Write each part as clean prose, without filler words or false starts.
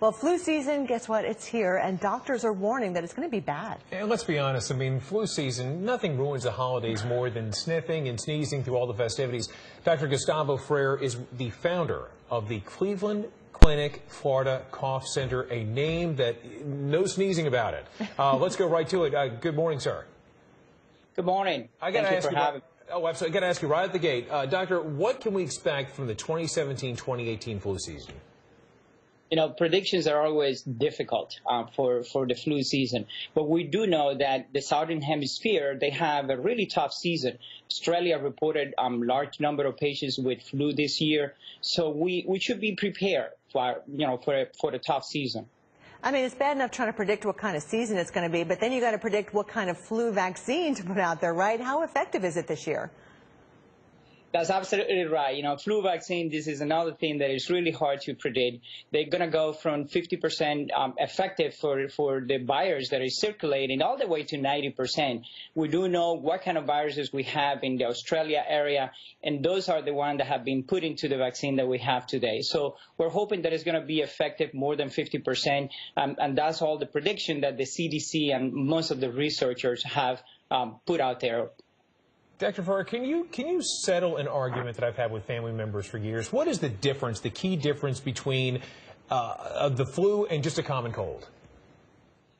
Well, flu season, guess what? It's here, and doctors are warning that it's going to be bad. And let's be honest, I mean, flu season, nothing ruins the holidays more than sniffing and sneezing through all the festivities. Dr. Gustavo Freire is the founder of the Cleveland Clinic Florida Cough Center, a name that no sneezing about it. Let's go right to it. Good morning, sir. Good morning. Thank you for having me. Oh, absolutely. I got to ask you right at the gate, Doctor, what can we expect from the 2017-2018 flu season? You know, predictions are always difficult for the flu season. But we do know that the Southern Hemisphere, they have a really tough season. Australia reported large number of patients with flu this year. So we should be prepared for the tough season. I mean, it's bad enough trying to predict what kind of season it's going to be, but then you got to predict what kind of flu vaccine to put out there, right? How effective is it this year? That's absolutely right. You know, flu vaccine, this is another thing that is really hard to predict. They're going to go from 50% effective for the virus that is circulating all the way to 90%. We do know what kind of viruses we have in the Australia area, and those are the ones that have been put into the vaccine that we have today. So we're hoping that it's going to be effective more than 50%, and that's all the prediction that the CDC and most of the researchers have put out there. Dr. Freire, can you settle an argument that I've had with family members for years? What is the difference, the key difference between the flu and just a common cold?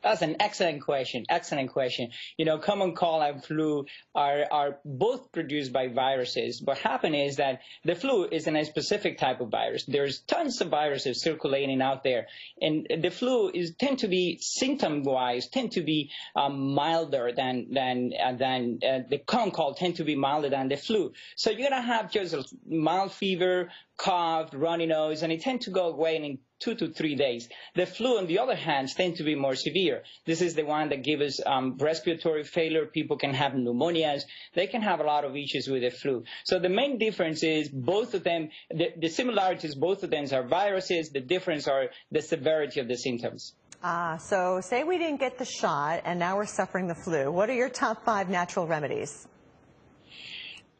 That's an excellent question. Excellent question. You know, common cold and flu are both produced by viruses. What happens is that the flu is a specific type of virus. There's tons of viruses circulating out there, and the flu tend to be symptom-wise milder than the common cold tend to be milder than the flu. So you're gonna have just a mild fever, cough, runny nose, and it tends to go away in 2 to 3 days. The flu, on the other hand, tends to be more severe. This is the one that gives us respiratory failure. People can have pneumonias. They can have a lot of issues with the flu. So the main difference is both of them, the similarities, both of them are viruses. The difference are the severity of the symptoms. So say we didn't get the shot and now we're suffering the flu. What are your top 5 natural remedies?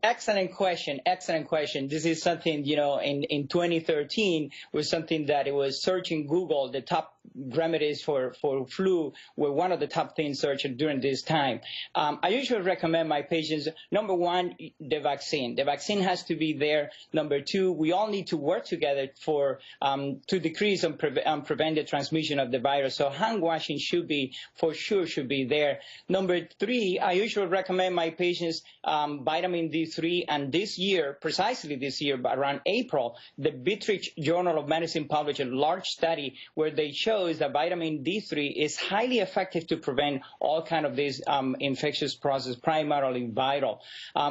Excellent question. Excellent question. This is something, you know, in 2013 was something that it was searching Google. The top remedies for flu were one of the top things searched during this time. I usually recommend my patients, number 1, the vaccine. The vaccine has to be there. Number 2, we all need to work together to decrease and prevent the transmission of the virus. So hand washing should be there. Number 3, I usually recommend my patients vitamin D3, and this year, precisely this year, around April, the Beatrix Journal of Medicine published a large study where they shows that vitamin D3 is highly effective to prevent all kind of these infectious processes, primarily viral.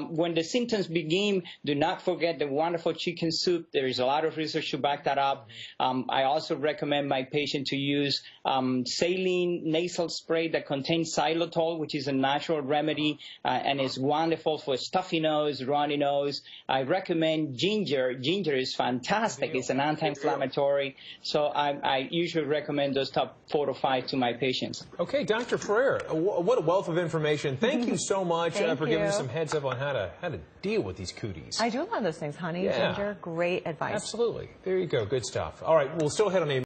When the symptoms begin, do not forget the wonderful chicken soup. There is a lot of research to back that up. I also recommend my patient to use saline nasal spray that contains xylitol, which is a natural remedy and is wonderful for stuffy nose, runny nose. I recommend ginger. Ginger is fantastic. It's an anti-inflammatory. So I usually recommend those top 4 to 5 to my patients. Okay, Dr. Freire, what a wealth of information. Thank you so much for giving us some heads up on how to deal with these cooties. I do love those things, honey, ginger, great advice. Absolutely. There you go. Good stuff. All right, we'll still head on a